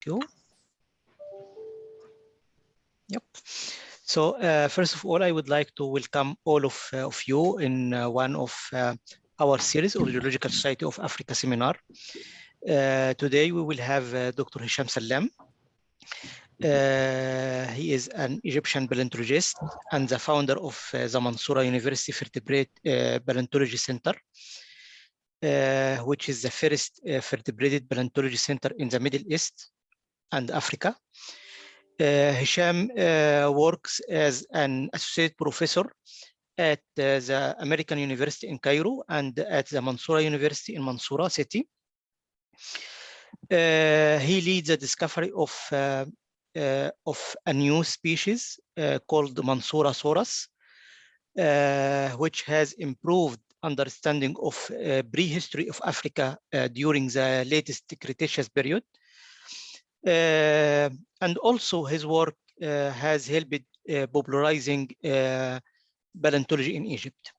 you. Yep. So first of all, I would like to welcome all of you in one of our series of Geological Society of Africa seminar. Today we will have Dr. Hesham Sallam. He is an Egyptian paleontologist and the founder of the Mansoura University Vertebrate Paleontology Center, which is the first vertebrated paleontology center in the Middle East and Africa. Hesham works as an associate professor at the American University in Cairo and at the Mansoura University in Mansoura city. He leads the discovery of a new species called Mansourasaurus, which has improved understanding of prehistory of Africa during the latest Cretaceous period. And also his work has helped popularizing paleontology in Egypt.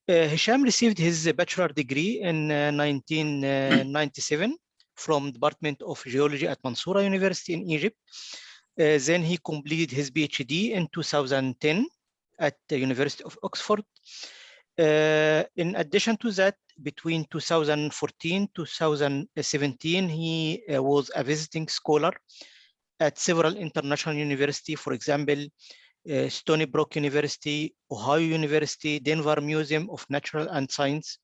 Hesham received his bachelor degree in 1997 from Department of Geology at Mansoura University in Egypt. Then he completed his PhD in 2010 at the University of Oxford. In addition to that, between 2014 to 2017, he was a visiting scholar at several international universities, for example, Stony Brook University, Ohio University, Denver Museum of Natural and Science.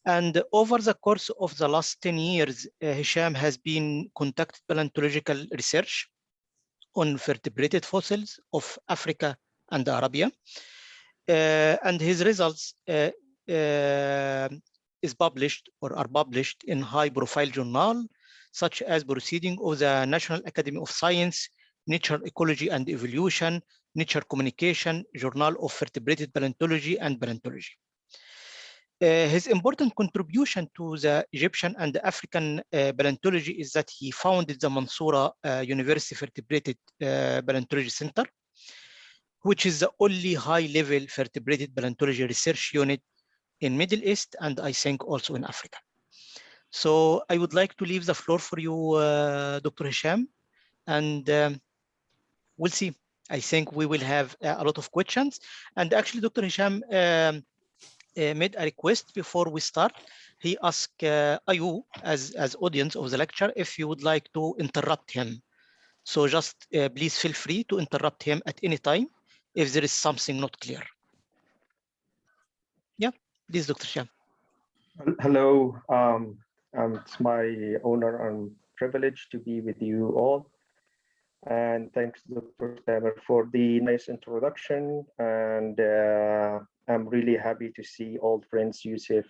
And over the course of the last 10 years, Hesham has been conducting paleontological research on vertebrated fossils of Africa and Arabia. And his results is published or are published in high-profile journals, such as Proceedings of the National Academy of Science, Nature, Ecology and Evolution, Nature Communication, Journal of Vertebrated Paleontology and Paleontology. His important contribution to the Egyptian and African paleontology is that he founded the Mansoura University Vertebrated Paleontology Center, which is the only high-level vertebrated paleontology research unit in Middle East and I think also in Africa. So I would like to leave the floor for you, Dr. Hesham, and we'll see. I think we will have a lot of questions. And actually, Dr. Hesham made a request before we start. He asked you, as audience of the lecture, if you would like to interrupt him. So just please feel free to interrupt him at any time if there is something not clear. Yeah, please, Dr. Hesham. Hello, it's my honor and privilege to be with you all. And thanks, Dr. Tamer, for the nice introduction. And I'm really happy to see old friends, Yusuf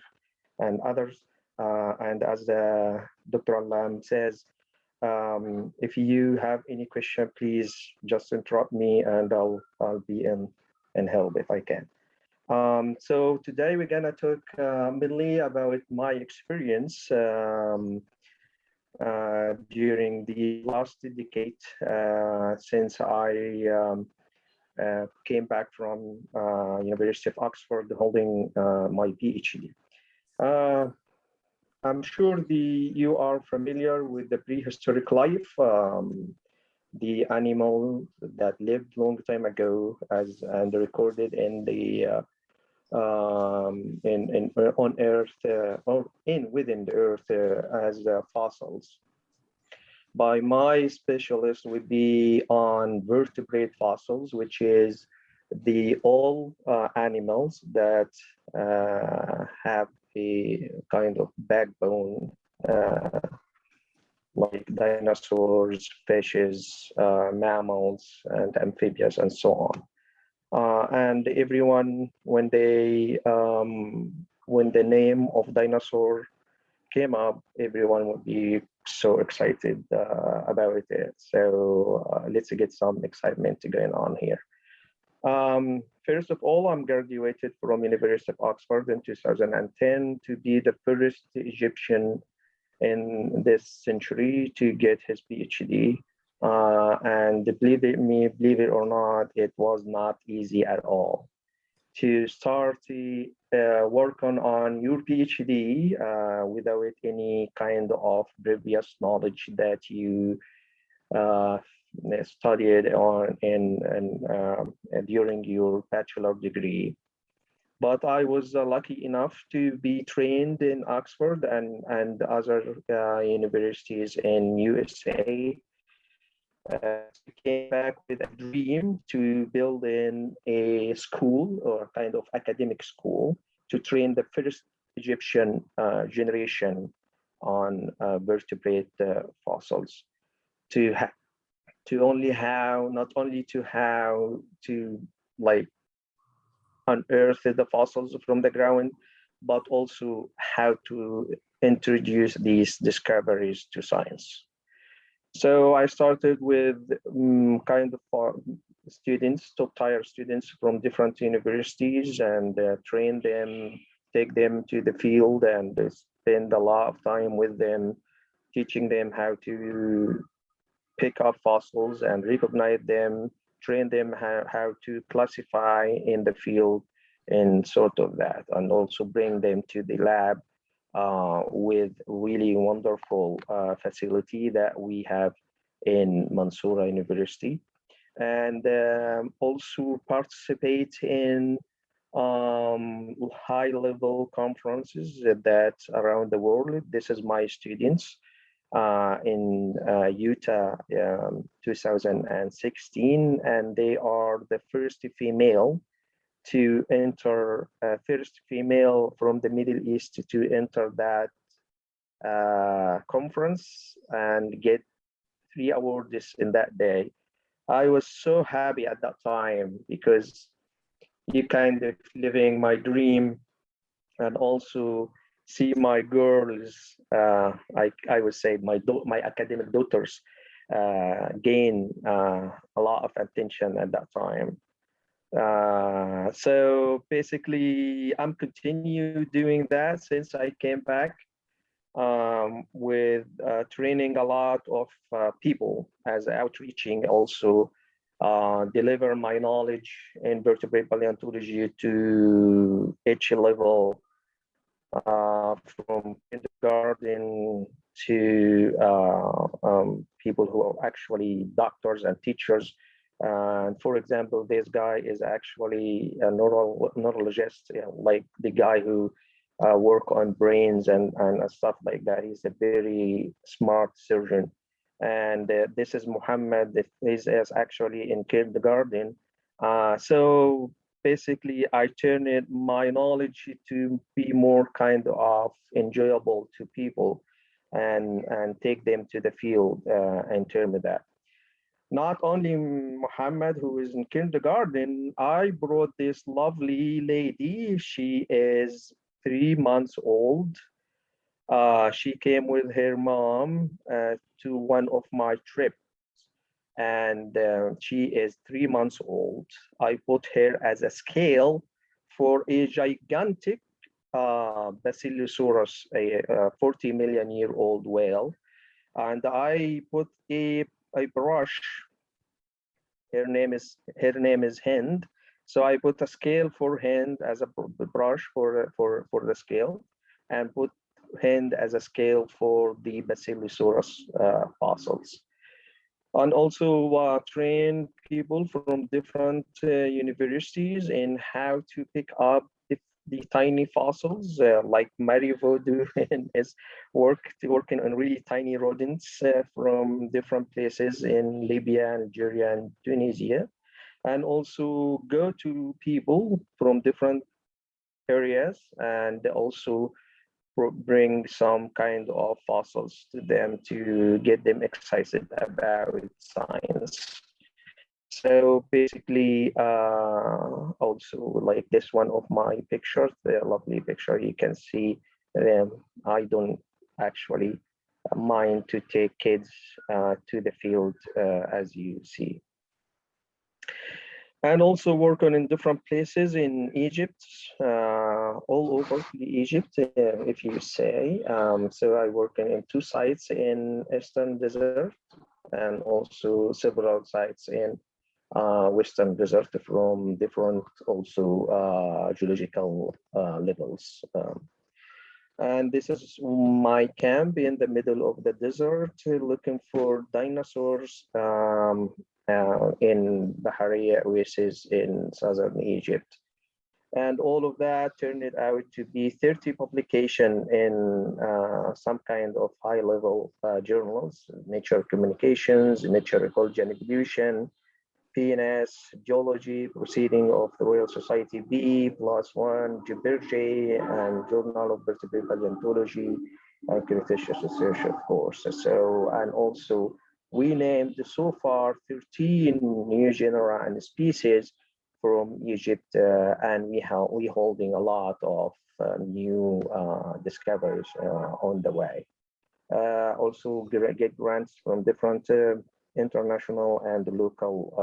and others. And as Dr. Alam says, if you have any question, please just interrupt me and I'll be in help if I can. So today we're gonna talk mainly about my experience during the last decade since I came back from University of Oxford holding my PhD. I'm sure you are familiar with the prehistoric life, the animal that lived long time ago and recorded in the on Earth or within the Earth as fossils. By my specialist would be on vertebrate fossils, which is all animals that have a kind of backbone, like dinosaurs, fishes, mammals, and amphibians, and so on. And everyone, when the name of dinosaur came up, everyone would be so excited about it. So let's get some excitement going on here. First of all, I'm graduated from University of Oxford in 2010 to be the first Egyptian in this century to get his PhD. And believe it or not, it was not easy at all. to start work on your PhD without any kind of previous knowledge that you uh, studied on during your bachelor degree. But I was lucky enough to be trained in Oxford and other universities in USA. So I came back with a dream to build in a school or kind of academic school to train the first Egyptian generation on vertebrate fossils to not only to how to like unearth the fossils from the ground, but also how to introduce these discoveries to science. So I started with kind of students, top tier students from different universities, and train them, take them to the field, and spend a lot of time with them, teaching them how to pick up fossils and recognize them, train them how to classify in the field and sort of that, and also bring them to the lab with really wonderful facility that we have in Mansoura University. And also participate in high level conferences that around the world. This is my students in Utah 2016, and they are the first female to enter, first female from the Middle East to enter that conference and get 3 awards in that day. I was so happy at that time because you kind of living my dream, and also see my girls, I would say my academic daughters gain a lot of attention at that time. So basically, I'm continue doing that since I came back with training a lot of people as outreaching, also deliver my knowledge in vertebrate paleontology to each level from kindergarten to people who are actually doctors and teachers. And for example, this guy is actually a neurologist, you know, like the guy who work on brains and stuff like that. He's a very smart surgeon. And this is Muhammad. He's actually in kindergarten. So basically, I turned my knowledge to be more kind of enjoyable to people and take them to the field in terms of that. Not only Muhammad, who is in kindergarten, I brought this lovely lady. She is 3 months old. She came with her mom to one of my trips, and she is 3 months old. I put her as a scale for a gigantic Basilosaurus, a 40 million year old whale. And I put a brush. Her name is Hind. So I put a scale for Hind as a brush for the scale, and put Hind as a scale for the Basilosaurus fossils. And also train people from different universities in how to pick up the tiny fossils, like Mario Vodu is working on really tiny rodents from different places in Libya, Algeria, and Tunisia, and also go to people from different areas and also bring some kind of fossils to them to get them excited about science. So basically, also like this one of my pictures, the lovely picture, you can see I don't actually mind to take kids to the field as you see. And also work on in different places in Egypt, all over Egypt, if you say. So I work in 2 sites in Eastern Desert, and also several sites in Western Desert from different also geological levels. And this is my camp in the middle of the desert, looking for dinosaurs in Bahariya oasis in southern Egypt. And all of that turned it out to be 30 publication in some kind of high-level journals, Nature Communications, Nature Ecology and Evolution, PNS, Geology, Proceeding of the Royal Society B, +1, Gibberjay, and Journal of Vertebrate Paleontology, and Cretaceous Research, of course. So, and also we named so far 13 new genera and species from Egypt, and we holding a lot of new discoveries on the way. Also get grants from different international and local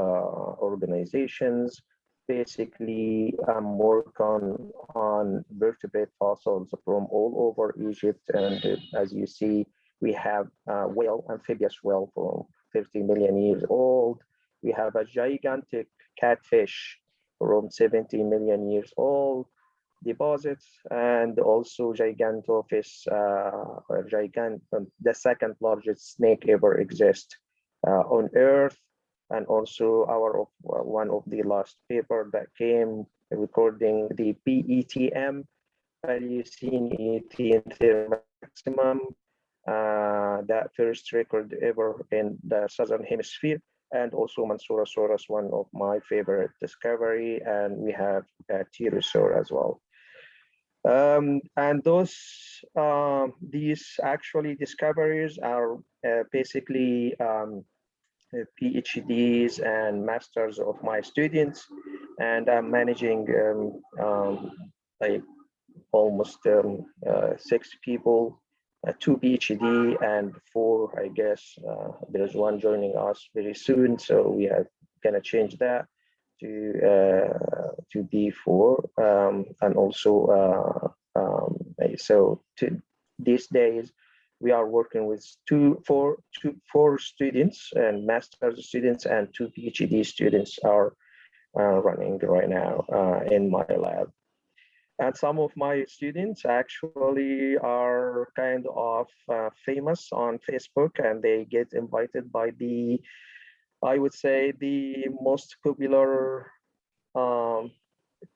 organizations. Basically, I'm working on vertebrate fossils from all over Egypt, and as you see, we have whale, amphibious whale from 30 million years old. We have a gigantic catfish from 70 million years old deposits, and also gigantophis, the second largest snake ever exist on Earth, and also one of the last paper that came recording the PETM, Paleocene Eocene maximum, that first record ever in the southern hemisphere, and also Mansourasaurus, one of my favorite discovery, and we have Pterosaur as well. And these actually discoveries are basically PhDs and masters of my students, and I'm managing like almost 6 people, 2 PhD and 4, I guess. There's one joining us very soon, so we are gonna change that to be 4, and also so these days we are working with 4 students and master's students, and 2 PhD students are running right now in my lab. And some of my students actually are kind of famous on Facebook, and they get invited by the, I would say, the most popular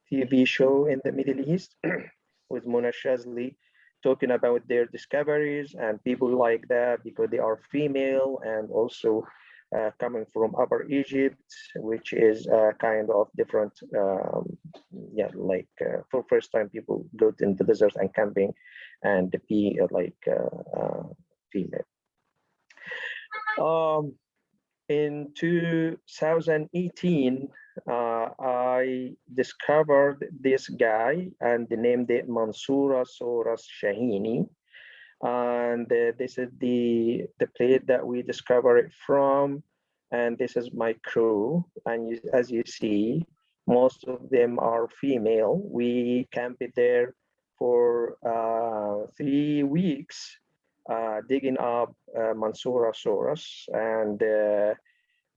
TV show in the Middle East with Mona Shazli, talking about their discoveries, and people like that because they are female and also coming from Upper Egypt, which is kind of different. Yeah, like for first time people go in the desert and camping and be like female. In 2018, I discovered this guy and named it Mansourasaurus shahini. And this is the plate that we discovered it from. And this is my crew. And as you see, most of them are female. We camped there for 3 weeks, digging up Mansourasaurus. And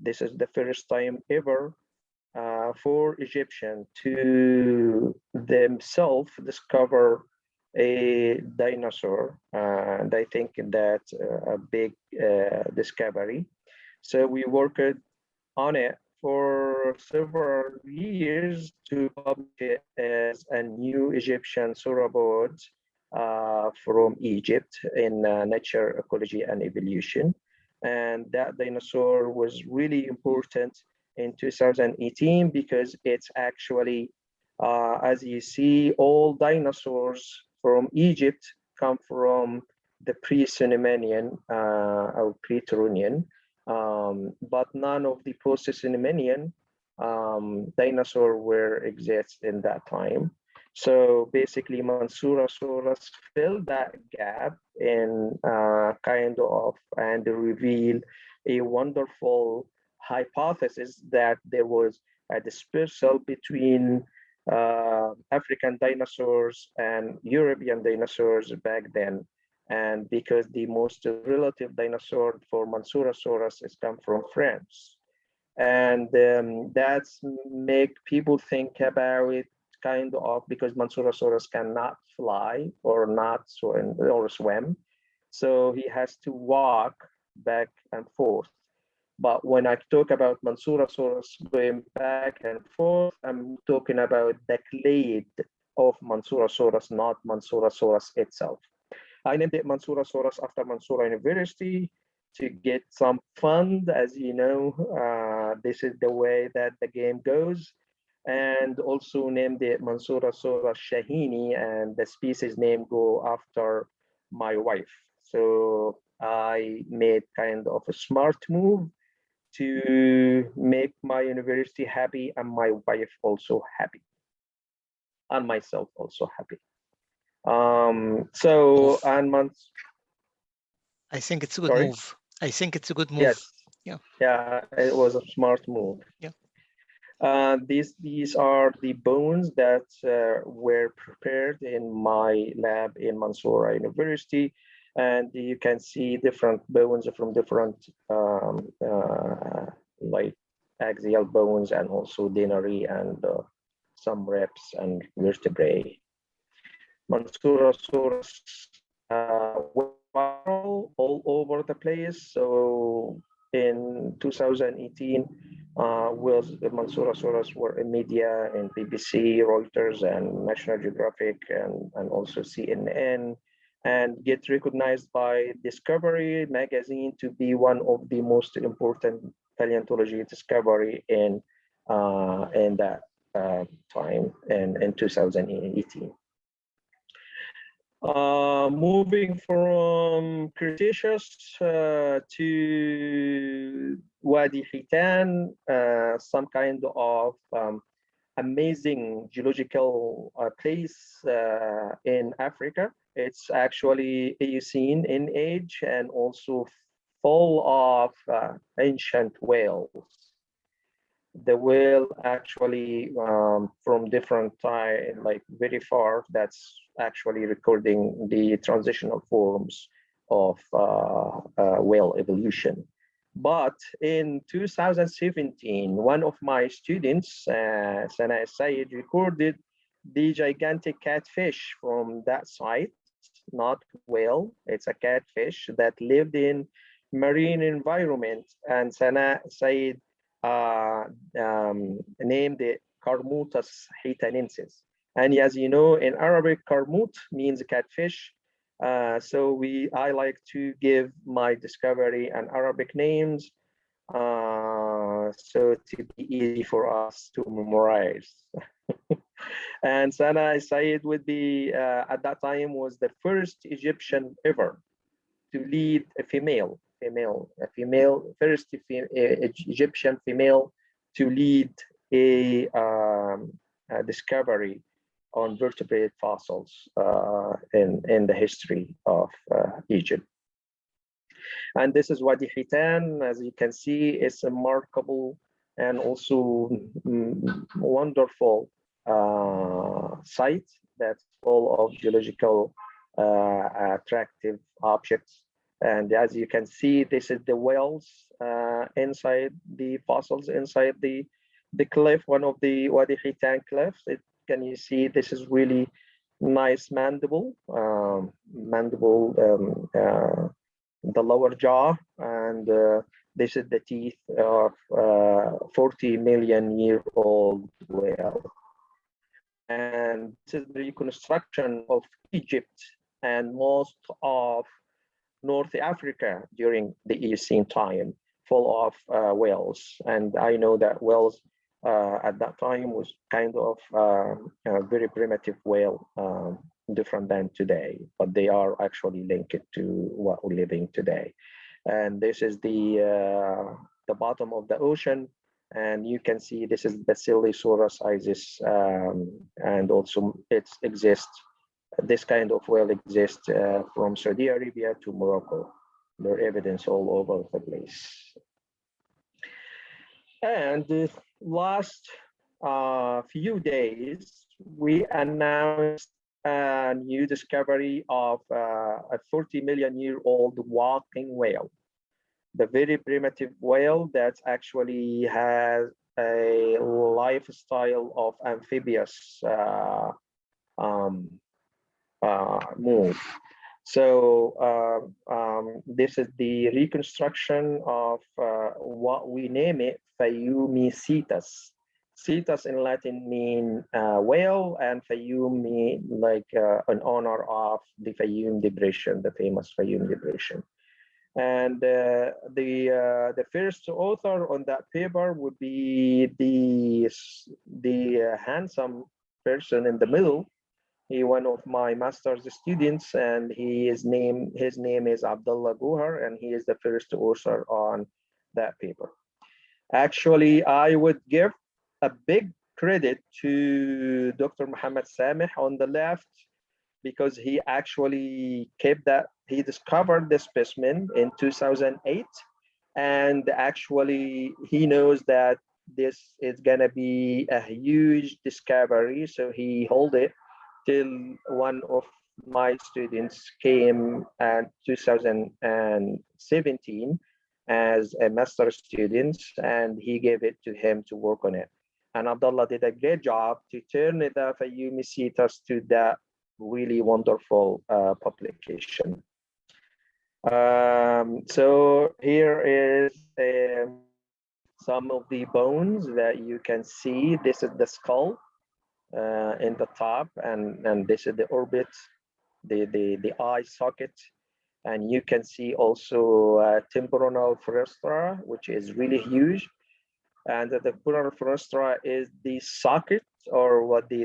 this is the first time ever for Egyptian to themselves discover a dinosaur, and I think that's a big discovery. So we worked on it for several years to publish it as a new Egyptian sauropod from Egypt in Nature, Ecology and Evolution. And that dinosaur was really important in 2018 because it's actually, as you see, all dinosaurs from Egypt come from the pre-Cenomanian or pre-Turonian, but none of the post-Cenomanian dinosaur were exist in that time. So basically, Mansourasaurus filled that gap in kind of and reveal a wonderful hypothesis that there was a dispersal between African dinosaurs and European dinosaurs back then. And because the most relative dinosaur for Mansourasaurus is come from France. And that's make people think about it kind of, because Mansurosaurus cannot fly or not swim or swim, so he has to walk back and forth. But when I talk about Mansurosaurus going back and forth, I'm talking about the clade of Mansurosaurus, not Mansurosaurus itself. I named it Mansurosaurus after Mansoura University to get some fund. As you know, this is the way that the game goes. And also named it Mansurosaurus Shahini, and the species name go after my wife. So I made kind of a smart move to make my university happy and my wife also happy and myself also happy. So and months. I think it's a good Sorry? move. I think it's a good move. Yes. Yeah. Yeah, it was a smart move. Yeah. These are the bones that were prepared in my lab in Mansoura University, and you can see different bones from different like axial bones and also denary and some ribs and vertebrae. Mansurosaurus viral all over the place. So in 2018, the Mansurosaurus were in media in BBC, Reuters, and National Geographic, and also CNN, and get recognized by Discovery magazine to be one of the most important paleontology discovery in that time in 2018. Moving from Cretaceous to Wadi Hitan, some kind of amazing geological place in Africa. It's actually Eocene in age and also full of ancient whales. The whale actually from different time, like very far, that's actually recording the transitional forms of whale evolution. But in 2017, one of my students, Sana Sayed, recorded the gigantic catfish from that site, not whale, it's a catfish that lived in marine environment, and Sana Sayed named it Carmutus hitanensis. And as you know, in Arabic, Carmut means catfish. So I like to give my discovery an Arabic names, so to be easy for us to memorize. And Sana Said would be, at that time, was the first Egyptian ever to lead a first Egyptian female to lead a discovery on vertebrate fossils in the history of Egypt. And this is Wadi Hitan. As you can see, it's a remarkable and also wonderful site that's full of geological attractive objects. And as you can see, this is the whales inside the fossils inside the cliff, one of the Wadi Hitan cliffs. Can you see this is really nice mandible, the lower jaw, and this is the teeth of 40 million year old whale. And this is the reconstruction of Egypt and most of North Africa during the Eocene time, full of whales. And I know that whales at that time was kind of a very primitive whale, different than today, but they are actually linked to what we're living today. And this is the bottom of the ocean. And you can see this is Basilosaurus isis, and also it exists. This kind of whale exists from Saudi Arabia to Morocco. There are evidence all over the place. And the last few days, we announced a new discovery of a 40 million year old walking whale. the very primitive whale that actually has a lifestyle of amphibious um, move. So this is the reconstruction of what we name it Fayumi cetus. Cetus in Latin mean whale, and Fayum mean like in honor of the Fayum depression, the famous Fayum depression. And the first author on that paper would be the handsome person in the middle. He one of my master's students, and his name is Abdullah Guhar, and he is the first author on that paper. Actually, I would give a big credit to Dr. Muhammad Sameh on the left, because he actually he discovered the specimen in 2008, and actually he knows that this is gonna be a huge discovery, so he hold it till one of my students came in 2017 as a master student, and he gave it to him to work on it. And Abdullah did a great job to turn the Fayumi cetus to that really wonderful publication. So here is some of the bones that you can see. This is the skull in the top, and this is the orbit, the eye socket, and you can see also temporal frustra, which is really huge. And the temporal frustra is the socket, or what the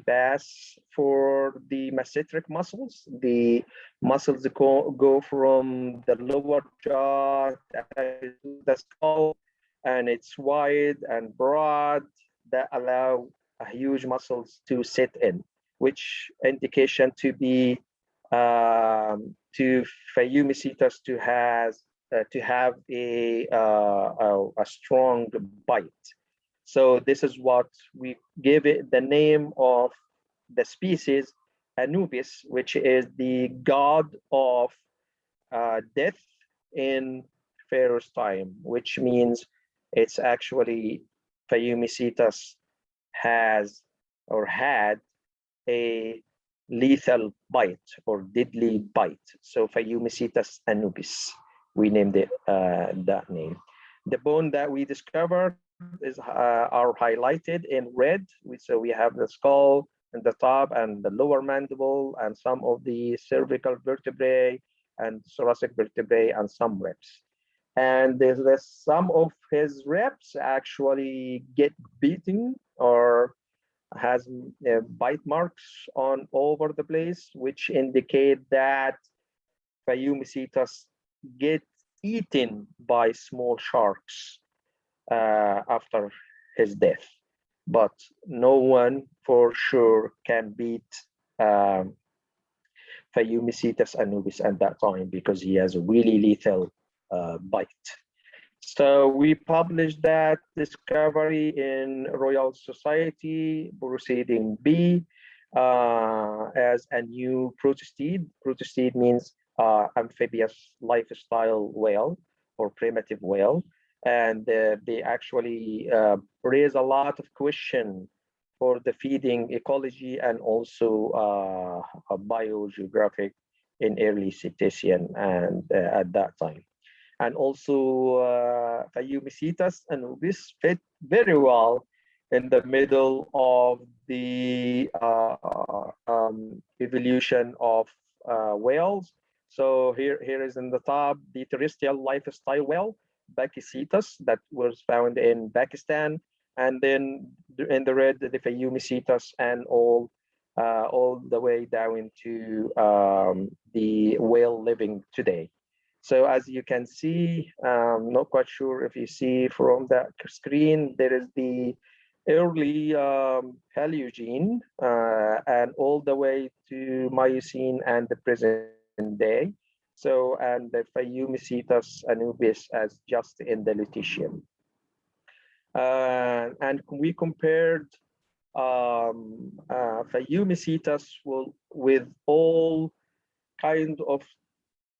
base for the masseteric muscles. The muscles go from the lower jaw to the skull, and it's wide and broad, that allow huge muscles to sit in, which indication to be to Fayumi cetus to have a strong bite. So this is what we give it the name of the species Anubis, which is the god of death in Pharaoh's time, which means it's actually Fayumi cetus has or had a lethal bite or deadly bite. So Fayumi cetus Anubis, we named it that name. The bone that we discovered is are highlighted in red. So we have the skull and the top and the lower mandible and some of the cervical vertebrae and thoracic vertebrae and some ribs. And there's some of his ribs actually get beaten or has bite marks on over the place, which indicate that Fayumi cetus get eaten by small sharks after his death. But no one for sure can beat Fayumi cetus Anubis at that time, because he has a really lethal bite. So we published that discovery in Royal Society Proceeding B as a new protostid. Protostid means amphibious lifestyle whale or primitive whale. And they actually raise a lot of question for the feeding ecology and also biogeographic in early Cetacean and at that time. And also Fayumi cetus Anubis fit very well in the middle of the evolution of whales. So here is in the top the terrestrial lifestyle whale, Bachycetus, that was found in Pakistan, and then in the red the Fayumi cetus, and all the way down to the whale living today. So as you can see, not quite sure if you see from that screen, there is the early Paleogene and all the way to Miocene and the present day. So, and the Fayumi cetus Anubis as just in the Lutetium. And we compared Fayumi cetus with all kind of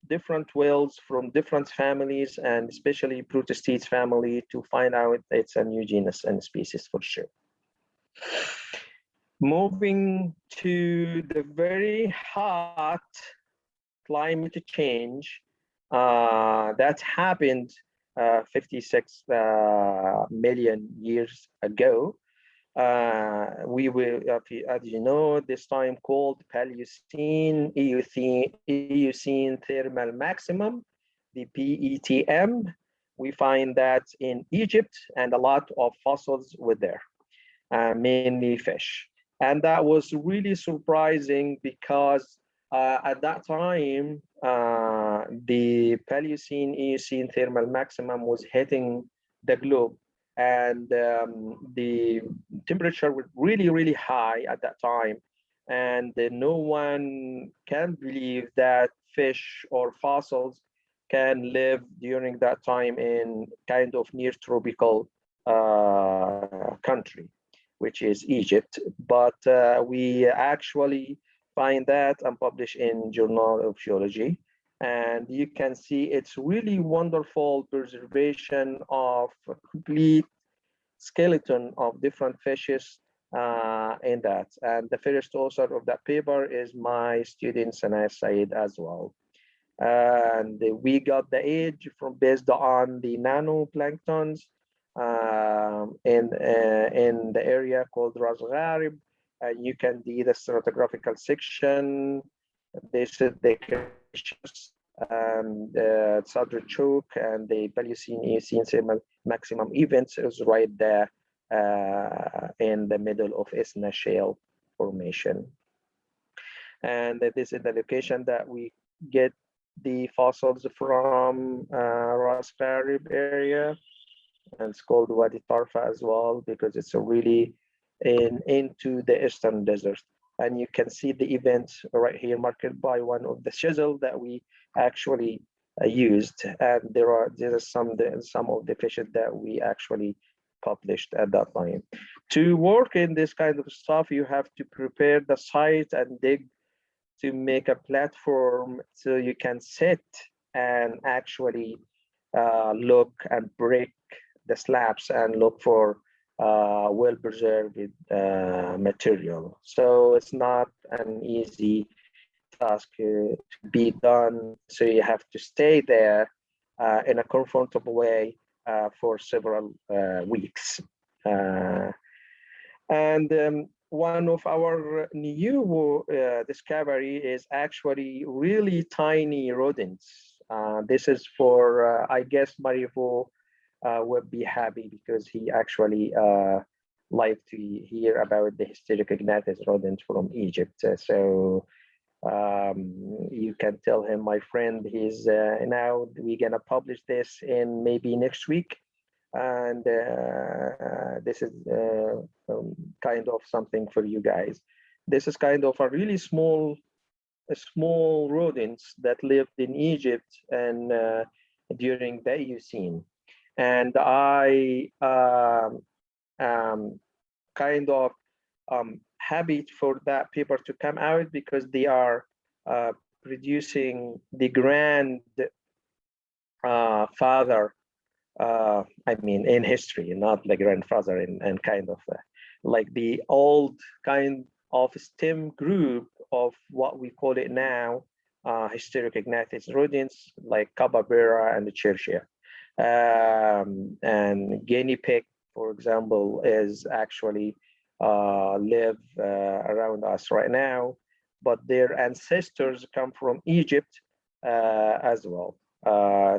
different whales from different families, and especially Protosteids family, to find out it's a new genus and species for sure. Moving to the very hot climate change that happened 56 million years ago. We will, as you know, this time called Paleocene Eocene thermal maximum, the PETM. We find that in Egypt, and a lot of fossils were there, mainly fish. And that was really surprising because at that time, the Paleocene Eocene thermal maximum was hitting the globe, and the temperature was really, really high at that time. And no one can believe that fish or fossils can live during that time in kind of near tropical country, which is Egypt. But we actually find that and publish in Journal of Geology. And you can see it's really wonderful preservation of a complete skeleton of different fishes in that. And the first author of that paper is my student Sanaa Said as well. And we got the age from based on the nanoplanktons in the area called Ras Gharib. You can see the stratigraphical section. This is the Cretaceous, Sadr Choke, and the Paleocene Eocene maximum events is right there in the middle of Isna Shale Formation. And this is the location that we get the fossils from Ras Gharib area, and it's called Wadi Tarfa as well because it's really into the eastern desert. And you can see the event right here marked by one of the chisel that we actually used. And there are some of the fishes that we actually published at that time. To work in this kind of stuff, you have to prepare the site and dig to make a platform so you can sit and actually look and break the slabs and look for well-preserved material. So it's not an easy task to be done. So you have to stay there in a comfortable way for several weeks. One of our new discovery is actually really tiny rodents. This is for, I guess, Marivo would be happy because he actually liked to hear about the Hystericognathus rodent from Egypt. So you can tell him, my friend, he's now we're gonna publish this in maybe next week. And this is kind of something for you guys. This is kind of a really small rodents that lived in Egypt and during the Eocene. And I kind of happy for that paper to come out because they are producing the grandfather. I mean, in history, not the grandfather, and kind of like the old kind of stem group of what we call it now, Hystericognathus rodents, like Capybara and the Chirchia. And guinea pig, for example, is actually live around us right now, but their ancestors come from Egypt as well.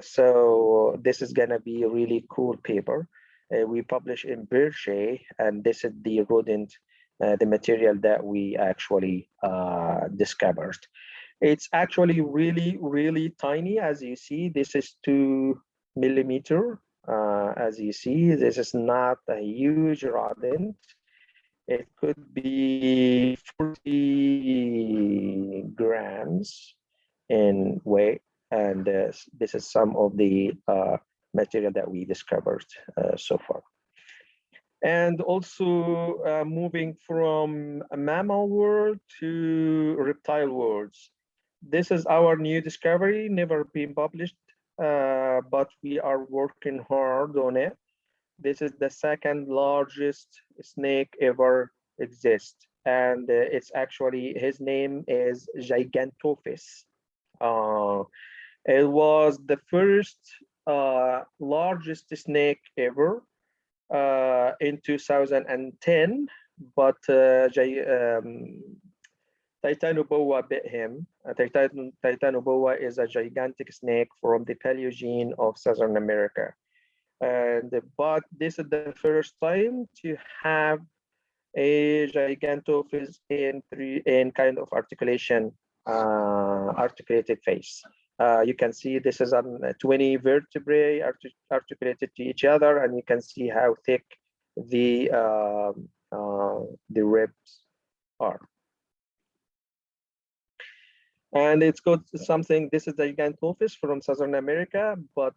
So this is gonna be a really cool paper. We publish in Berkshire, and this is the rodent, the material that we actually discovered. It's actually really, really tiny. As you see, this is 2 millimeter. As you see, this is not a huge rodent. It could be 40 grams in weight. And this is some of the material that we discovered so far. And also moving from a mammal world to reptile worlds. this is our new discovery, never been published, but we are working hard on it. This is the second largest snake ever exist, and it's actually, his name is Gigantophis. It was the first largest snake ever in 2010, but Titanoboa bit him. Titanoboa is a gigantic snake from the Paleogene of Southern America. But this is the first time to have a Gigantophis in kind of articulation, articulated face. You can see this is 20 vertebrae articulated to each other, and you can see how thick the ribs are. And it's got something, this is the Gigantophis from Southern America, but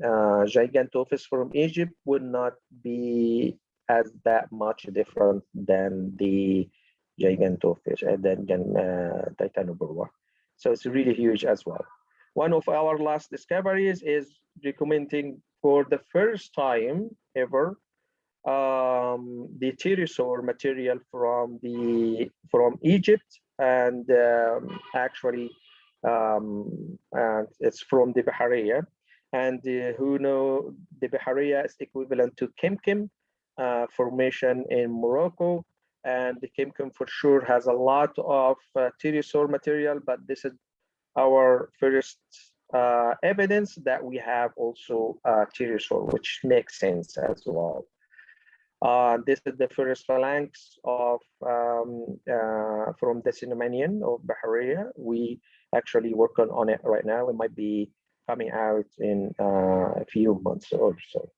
Gigantophis from Egypt would not be as that much different than the Gigantophis and then Titanoboa. So it's really huge as well. One of our last discoveries is documenting for the first time ever the pterosaur material from Egypt, and actually and it's from the Bahariya, and who know the Bahariya is equivalent to Kemkem formation in Morocco, and the Kemkem for sure has a lot of pterosaur material, but this is our first evidence that we have also pterosaur, which makes sense as well. This is the first phalanx of from the Cinnamonian of Bahariya. We actually work on it right now. It might be coming out in a few months or so.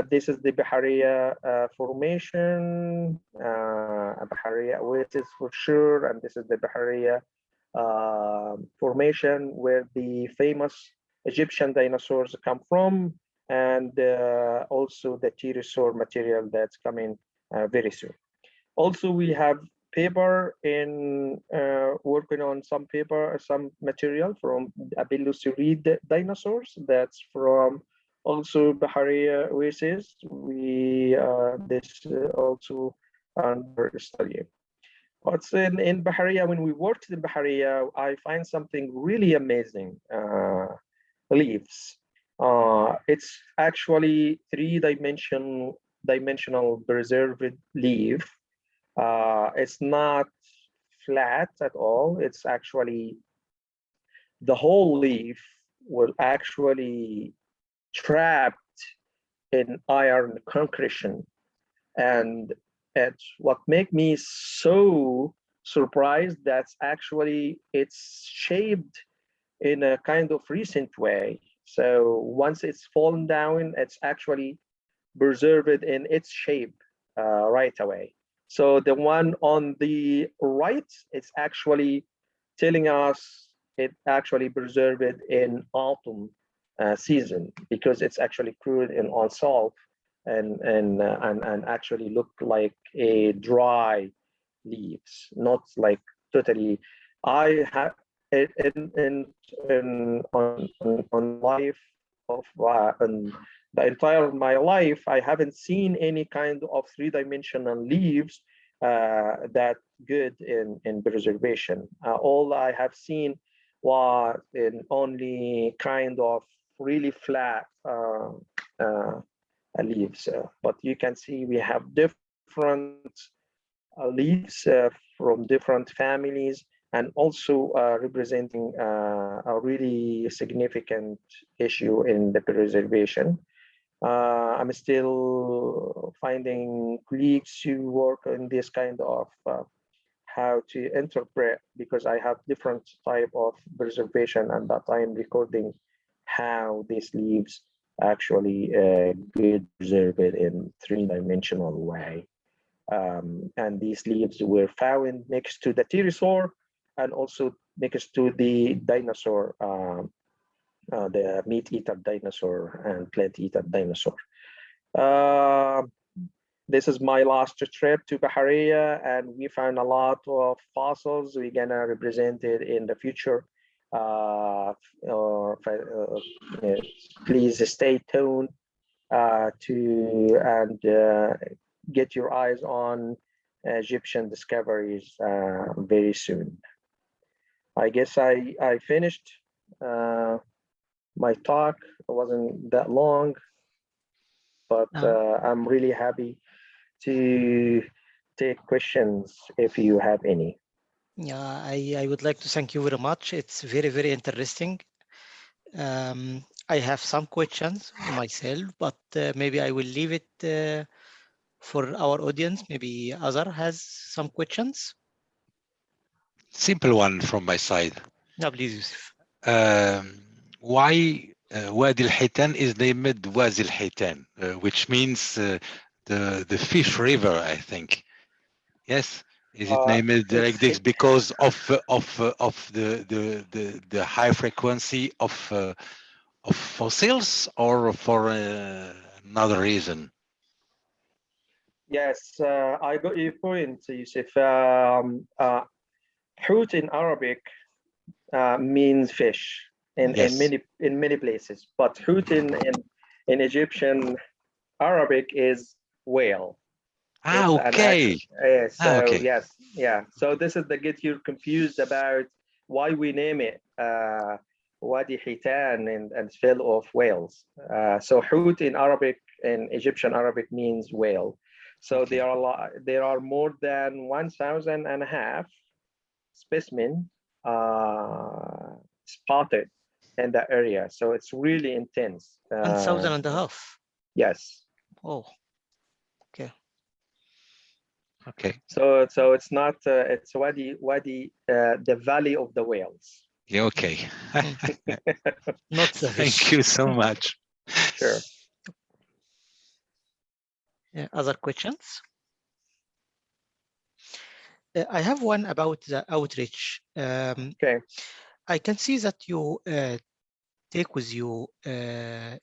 This is the Bahariya formation, Bahariya oasis for sure, and this is the Bahariya formation where the famous Egyptian dinosaurs come from, and also the pterosaur material that's coming very soon. Also, we have paper in working on some material from Abylosurid dinosaurs. That's from also Bahariya oasis. We this also under study. What's in Bahariya, when we worked in Bahariya, I find something really amazing. Leaves. It's actually three-dimensional preserved leaf. It's not flat at all. It's actually the whole leaf will actually trapped in iron concretion, and it's what make me so surprised that's actually it's shaped in a kind of recent way. So once it's fallen down, it's actually preserved in its shape right away. So the one on the right, it's actually telling us it actually preserved in autumn season, because it's actually crude in on salt and actually look like a dry leaves, not like totally. I have on life of the entire my life, I haven't seen any kind of three-dimensional leaves that good in preservation. All I have seen was in only kind of really flat leaves. But you can see we have different leaves from different families, and also representing a really significant issue in the preservation. I'm still finding colleagues who work in this kind of how to interpret, because I have different type of preservation, and that I'm recording how these leaves actually get preserved in three-dimensional way. And these leaves were found next to the pterosaur and also next to the dinosaur, the meat-eater dinosaur and plant-eater dinosaur. this is my last trip to Bahariya, and we found a lot of fossils. We're gonna represent it in the future. Please stay tuned get your eyes on Egyptian discoveries very soon. I guess I finished my talk. It wasn't that long, but I'm really happy to take questions if you have any. Yeah, I would like to thank you very much. It's very, very interesting. I have some questions myself, but maybe I will leave it for our audience. Maybe Azar has some questions. Simple one from my side. No, please, Yusuf. Why Wadi al-Hitan is named Wadi al-Hitan, which means the fish river, I think. Yes, is it named like this because of the high frequency of fossils, or for another reason? Yes, I got your point, Yusuf. Hout in Arabic means fish in many places, but hout in Egyptian Arabic is whale. Okay. Okay. Yes, yeah. So this is the get you confused about why we name it Wadi Hitan and fill of whales. So hout in Arabic, in Egyptian Arabic, means whale. So there are more than 1,500 specimens spotted in that area. So it's really intense. 1,500. Yes. Oh, okay. Okay. So it's not it's Wadi the Valley of the Whales. Okay. Not the fish. Thank you so much. Sure. Other questions? I have one about the outreach. Okay. I can see that you take with you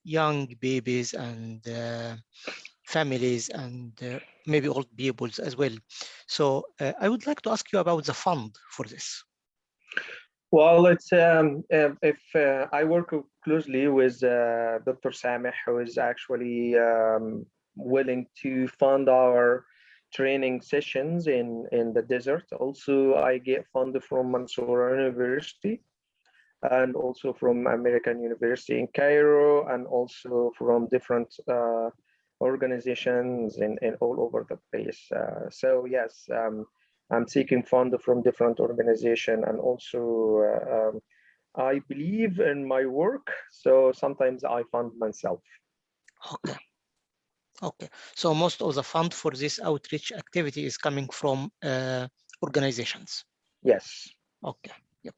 young babies and families and maybe old peoples as well. So I would like to ask you about the fund for this. Well, it's if I work closely with Dr. Sameh, who is actually willing to fund our training sessions in the desert. Also, I get funded from Mansoura University and also from American University in Cairo, and also from different organizations in all over the place. So yes, I'm seeking funding from different organizations, and also I believe in my work, so sometimes I fund myself. Okay. Okay, so most of the fund for this outreach activity is coming from organizations. Yes. Okay. Yep.